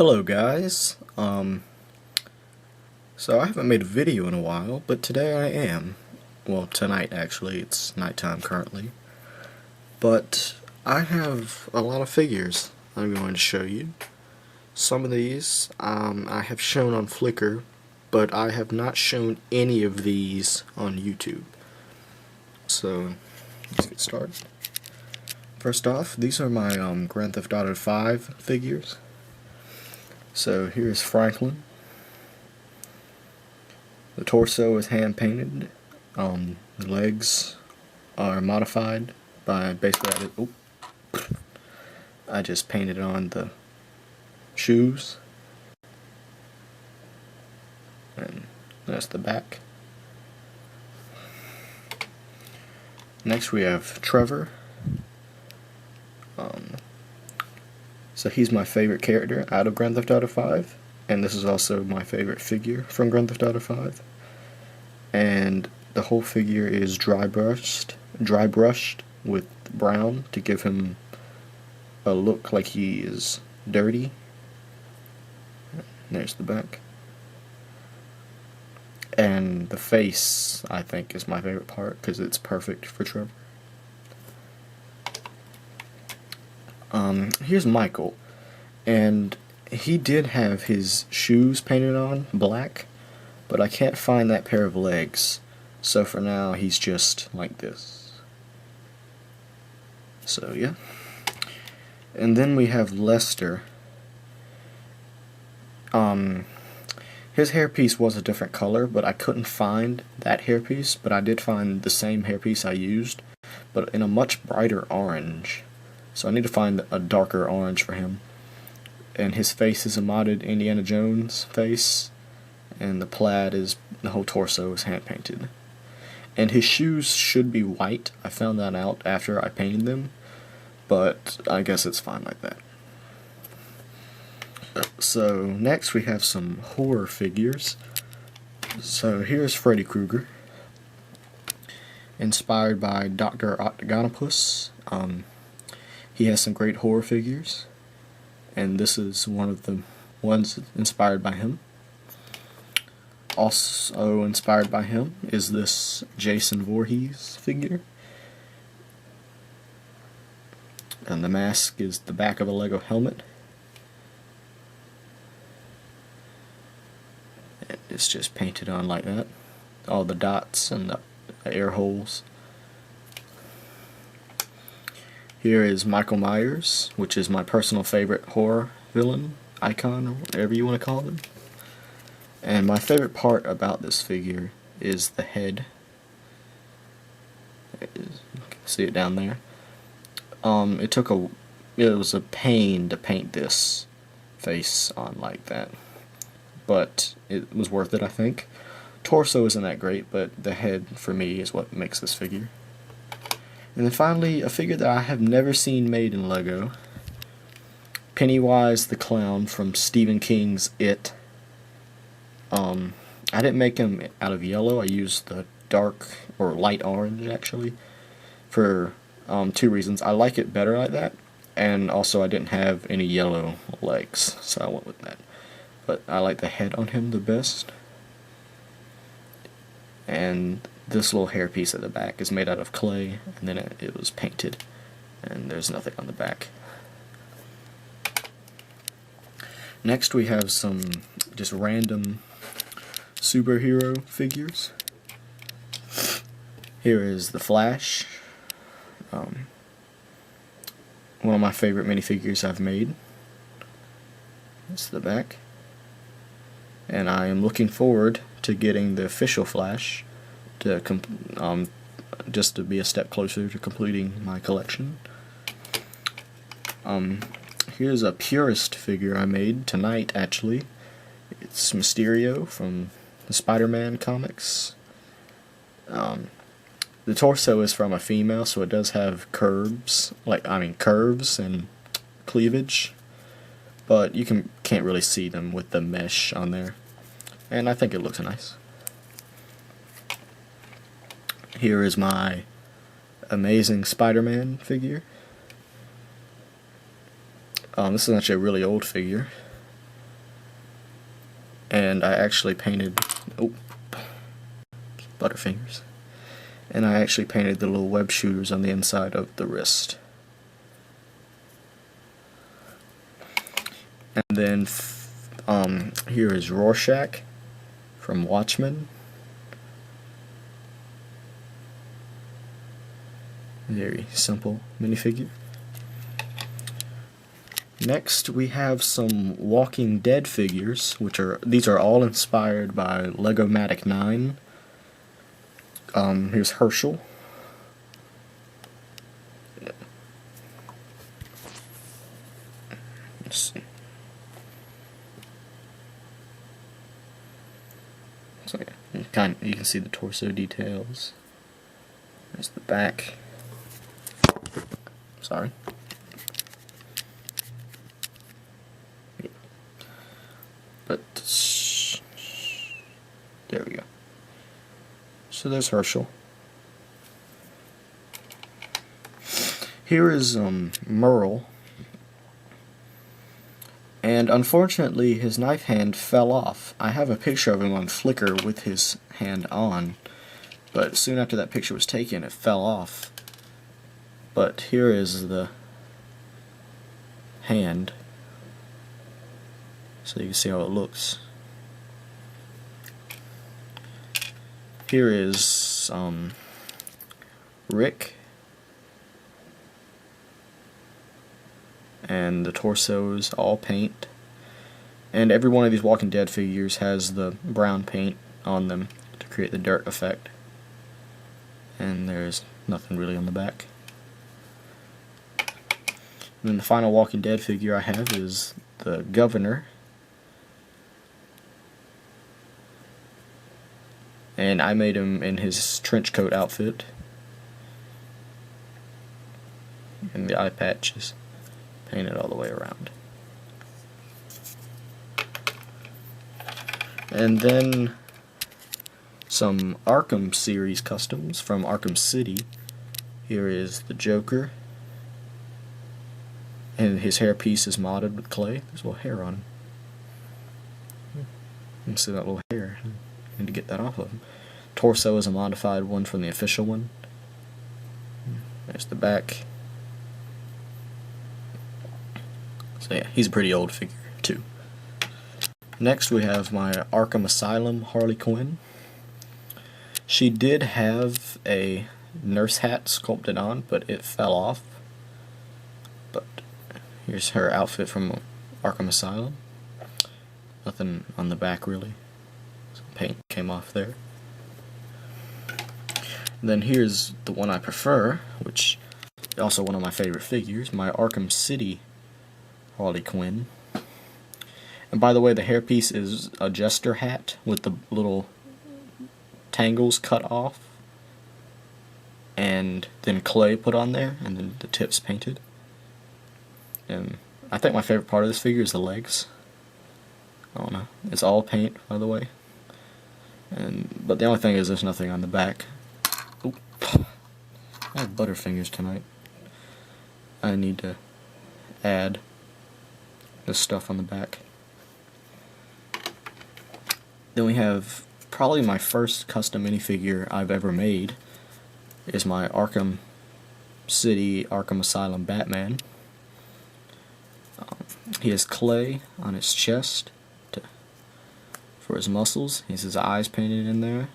Hello guys, so I haven't made a video in a while, but today I am. Well, tonight actually, it's nighttime currently. But I have a lot of figures I'm going to show you. Some of these I have shown on Flickr, but I have not shown any of these on YouTube. So, let's get started. First off, these are my Grand Theft Auto 5 figures. So here's Franklin. The torso is hand painted. The legs are modified by basically I just painted on the shoes, and that's the back. Next we have Trevor. So he's my favorite character out of Grand Theft Auto 5, and this is also my favorite figure from Grand Theft Auto 5. And the whole figure is dry brushed with brown to give him a look like he is dirty. There's the back. And the face, I think, is my favorite part because it's perfect for Trevor. Here's Michael, and he did have his shoes painted on black, but I can't find that pair of legs, so for now he's just like this. So yeah. And then we have Lester. His hairpiece was a different color, but I couldn't find that hairpiece, but I did find the same hairpiece I used, but in a much brighter orange. So I need to find a darker orange for him. And his face is a modded Indiana Jones face, and the whole torso is hand painted. And his shoes should be white. I found that out after I painted them, but I guess it's fine like that. So next we have some horror figures. So here's Freddy Krueger, inspired by Dr. Octagonopus. He has some great horror figures, and this is one of the ones inspired by him. Also inspired by him is this Jason Voorhees figure. And the mask is the back of a Lego helmet. And it's just painted on like that. All the dots and the air holes. Here is Michael Myers, which is my personal favorite horror villain, icon, or whatever you want to call them. And my favorite part about this figure is the head. You can see it down there. It was a pain to paint this face on like that, but it was worth it, I think. Torso isn't that great, but the head for me is what makes this figure. And then finally, a figure that I have never seen made in Lego, Pennywise the Clown from Stephen King's It. I didn't make him out of yellow. I used the dark or light orange actually for two reasons. I like it better like that, and also I didn't have any yellow legs, so I went with that. But I like the head on him the best. And this little hairpiece at the back is made out of clay, and then it was painted, and there's nothing on the back. Next we have some just random superhero figures. Here is the Flash, one of my favorite minifigures I've made. That's the back. And I am looking forward to getting the official Flash to just to be a step closer to completing my collection. Here's a purist figure I made tonight actually. It's Mysterio from the Spider-Man comics. The torso is from a female, so it does have curves and cleavage, but you can't really see them with the mesh on there, and I think it looks nice. Here is my Amazing Spider-Man figure. This is actually a really old figure. and I actually painted, oh, butterfingers, and I actually painted the little web shooters on the inside of the wrist. And then here is Rorschach from Watchmen. Very simple minifigure. Next we have some Walking Dead figures, these are all inspired by Lego-matic 9. Here's Herschel. Let's see. So yeah, you can see the torso details. There's the back. Sorry. But there we go. So there's Herschel. Here is Merle. And unfortunately his knife hand fell off. I have a picture of him on Flickr with his hand on, but soon after that picture was taken it fell off. But here is the hand, so you can see how it looks. Here is Rick, and the torso is all paint, and every one of these Walking Dead figures has the brown paint on them to create the dirt effect, and there's nothing really on the back. And then the final Walking Dead figure I have is the Governor, and I made him in his trench coat outfit, and the eye patch is painted all the way around. And then some Arkham series customs from Arkham City. Here is the Joker, and his hairpiece is modded with clay. There's a little hair on him. You can see that little hair. I need to get that off of him. Torso is a modified one from the official one. There's the back. So yeah, he's a pretty old figure too. Next we have my Arkham Asylum Harley Quinn. She did have a nurse hat sculpted on, but it fell off. But here's her outfit from Arkham Asylum. Nothing on the back really. Some paint came off there. And then here's the one I prefer, which is also one of my favorite figures, my Arkham City Harley Quinn. And by the way, the hairpiece is a jester hat with the little tangles cut off, and then clay put on there, and then the tips painted. And I think my favorite part of this figure is the legs. I don't know. It's all paint, by the way. But the only thing is there's nothing on the back. Oop. I have butterfingers tonight. I need to add this stuff on the back. Then we have probably my first custom minifigure I've ever made. Is my Arkham City Arkham Asylum Batman. He has clay on his chest for his muscles. He has his eyes painted in there.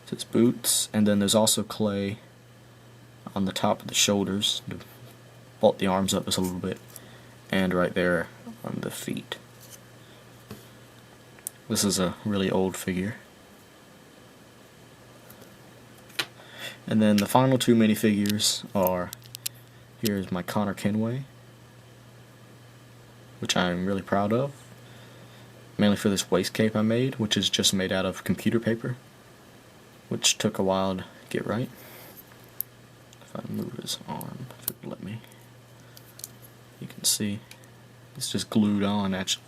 It's his boots, and then there's also clay on the top of the shoulders to bulk the arms up just a little bit, and right there on the feet. This is a really old figure. And then the final two minifigures are, here's my Kenway, which I'm really proud of, mainly for this waist cape I made, which is just made out of computer paper, which took a while to get right. If I move his arm, if it would let me, you can see it's just glued on actually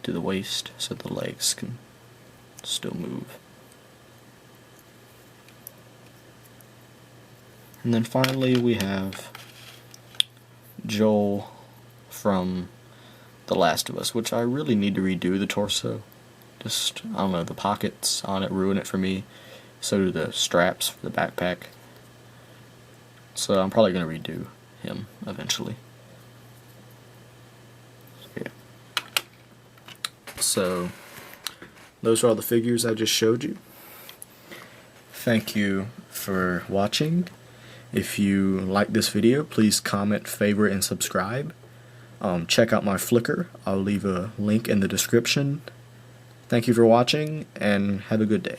to the waist so the legs can still move. And then finally we have Joel from The Last of Us, which I really need to redo the torso. Just, I don't know, the pockets on it ruin it for me. So do the straps for the backpack. So I'm probably going to redo him eventually. So those are all the figures I just showed you. Thank you for watching. If you like this video, please comment, favorite, and subscribe. Check out my Flickr. I'll leave a link in the description. Thank you for watching, and have a good day.